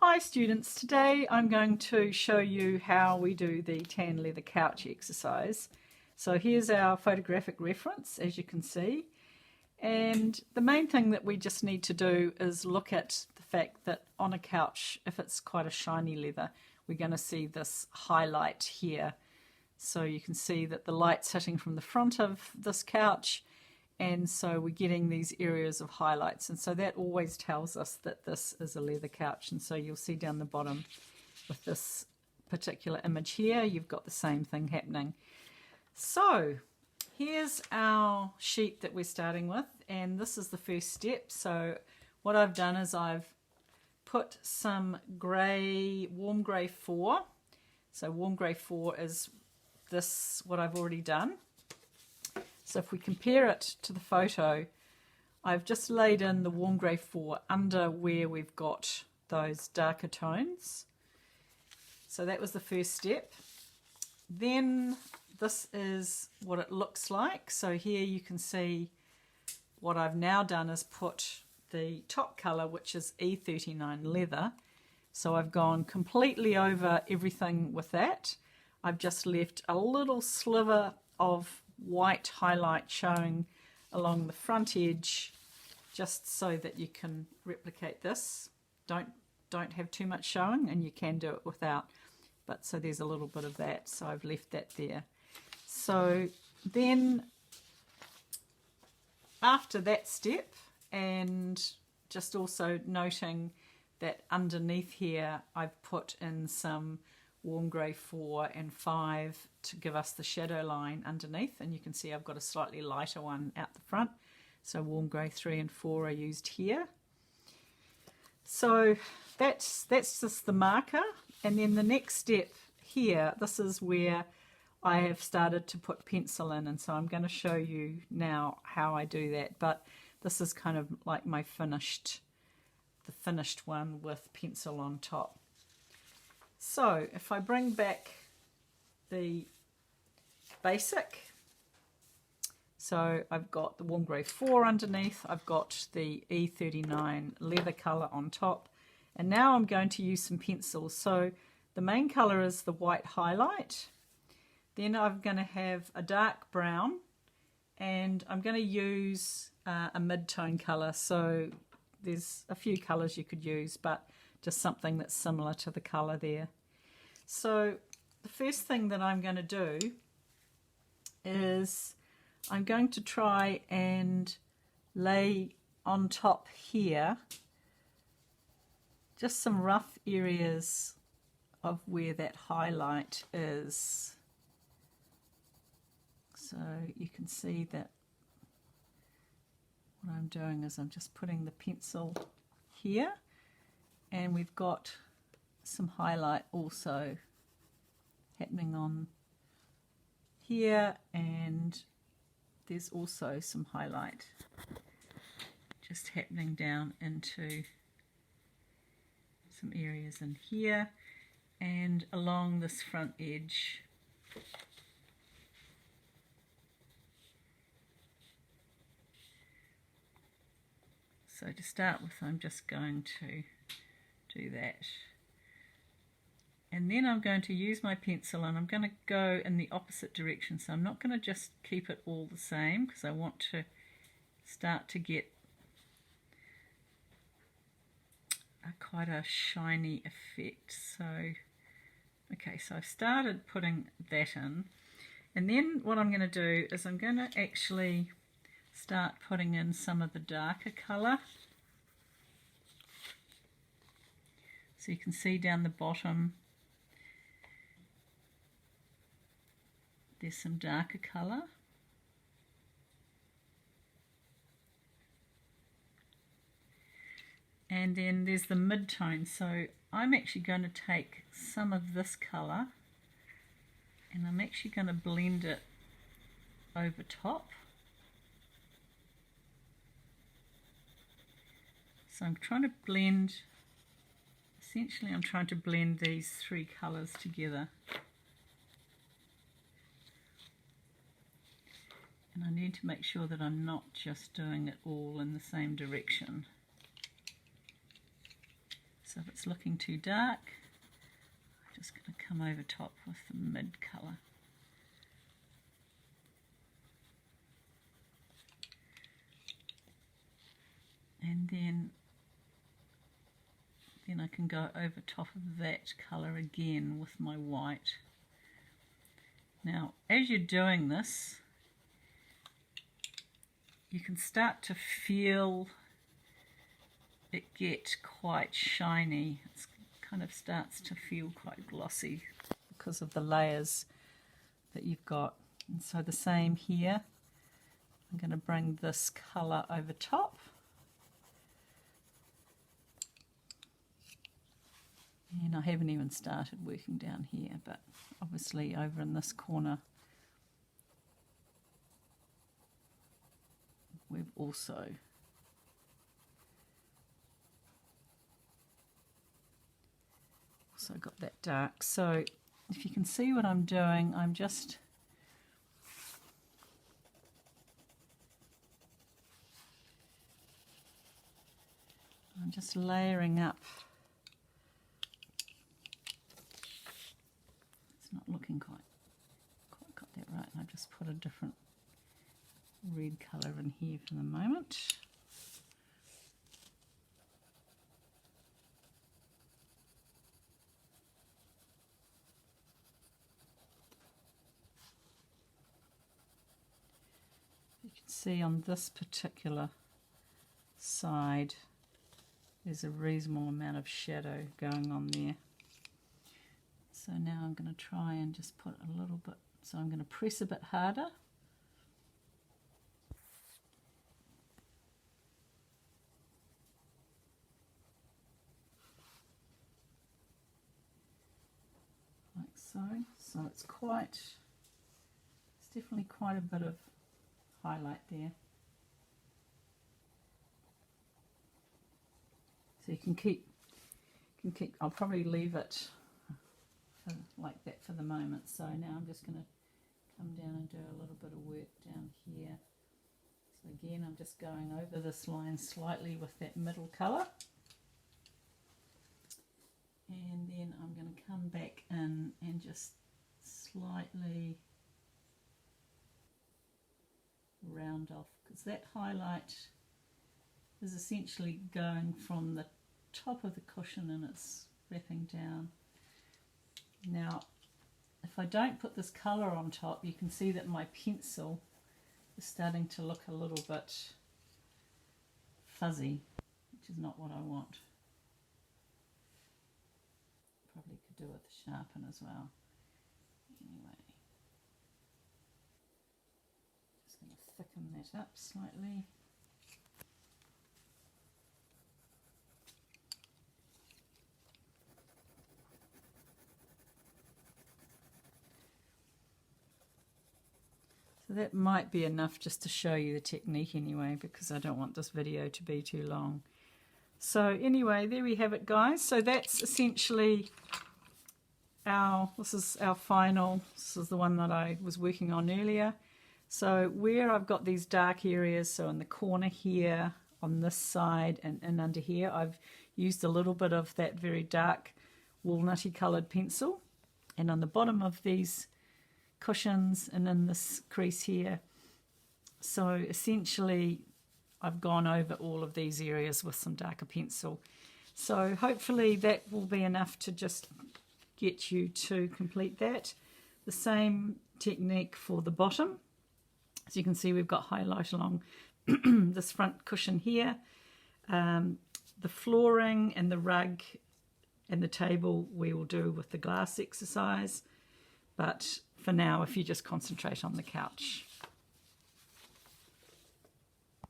Hi students, today I'm going to show you how we do the tan leather couch exercise. So here's our photographic reference, as you can see, and the main thing that we just need to do is look at the fact that on a couch, if it's quite a shiny leather, we're going to see this highlight here. So you can see that the light's hitting from the front of this couch, and so we're getting these areas of highlights, and so that always tells us that this is a leather couch. And so you'll see down the bottom with this particular image here, you've got the same thing happening. So here's our sheet that we're starting with, and this is the first step. So what I've done is I've put some grey, warm grey 4. So warm grey 4 is this, what I've already done. So if we compare it to the photo, I've just laid in the warm grey 4 under where we've got those darker tones. So that was the first step. Then this is what it looks like. So here you can see what I've now done is put the top colour, which is E39 leather. So I've gone completely over everything with that. I've just left a little sliver of white highlight showing along the front edge, just so that you can replicate this. Don't have too much showing, and you can do it without, but so there's a little bit of that, so I've left that there. So then after that step, and just also noting that underneath here I've put in some warm grey 4 and 5 to give us the shadow line underneath, and you can see I've got a slightly lighter one out the front. So warm grey 3 and 4 are used here. So that's just the marker, and then the next step here, this is where I have started to put pencil in, and so I'm going to show you now how I do that, but this is kind of like my finished one with pencil on top. So if I bring back the basic, so I've got the warm grey 4 underneath, I've got the E39 leather colour on top, and now I'm going to use some pencils. So the main colour is the white highlight, then I'm going to have a dark brown, and I'm going to use a mid-tone colour. So there's a few colours you could use, but just something that's similar to the colour there. So the first thing that I'm going to do is I'm going to try and lay on top here just some rough areas of where that highlight is. So you can see that what I'm doing is I'm just putting the pencil here, and we've got some highlight also happening on here, and there's also some highlight just happening down into some areas in here and along this front edge. So to start with, I'm just going to do that. And then I'm going to use my pencil, and I'm going to go in the opposite direction. So I'm not going to just keep it all the same, because I want to start to get quite a shiny effect. So, okay, so I've started putting that in. And then what I'm going to do is I'm going to actually start putting in some of the darker colour. So you can see down the bottom there's some darker colour. And then there's the mid-tone. So I'm actually going to take some of this colour, and I'm actually going to blend it over top. So I'm trying to blend, essentially I'm trying to blend these three colours together. And I need to make sure that I'm not just doing it all in the same direction. So if it's looking too dark, I'm just going to come over top with the mid colour. And then I can go over top of that colour again with my white. Now, as you're doing this, you can start to feel it get quite shiny. It kind of starts to feel quite glossy because of the layers that you've got. And so the same here. I'm going to bring this colour over top. And I haven't even started working down here, but obviously over in this corner we've also got that dark. So if you can see what I'm doing, I'm just layering up. It's not looking quite got that right, and I've just put a different red colour in here for the moment. You can see on this particular side there's a reasonable amount of shadow going on there. So now I'm going to try and just put a little bit, so I'm going to press a bit harder. Like so. So it's definitely quite a bit of highlight there. So you can keep, I'll probably leave it like that for the moment. So now I'm just going to come down and do a little bit of work down here. So again, I'm just going over this line slightly with that middle colour. And then I'm going to come back in and just slightly round off, because that highlight is essentially going from the top of the cushion and it's wrapping down. Now, if I don't put this colour on top, you can see that my pencil is starting to look a little bit fuzzy, which is not what I want. Probably could do with the sharpen as well. Anyway, just going to thicken that up slightly. So that might be enough just to show you the technique anyway, because I don't want this video to be too long. So anyway, there we have it, guys. So that's essentially this is our final, this is the one that I was working on earlier. So where I've got these dark areas, so in the corner here, on this side and under here, I've used a little bit of that very dark walnutty coloured pencil. And on the bottom of these cushions and in this crease here, so essentially I've gone over all of these areas with some darker pencil. So hopefully that will be enough to just get you to complete that. The same technique for the bottom. As you can see, we've got highlight along this front cushion here. The flooring and the rug and the table we will do with the glass exercise. But for now, if you just concentrate on the couch.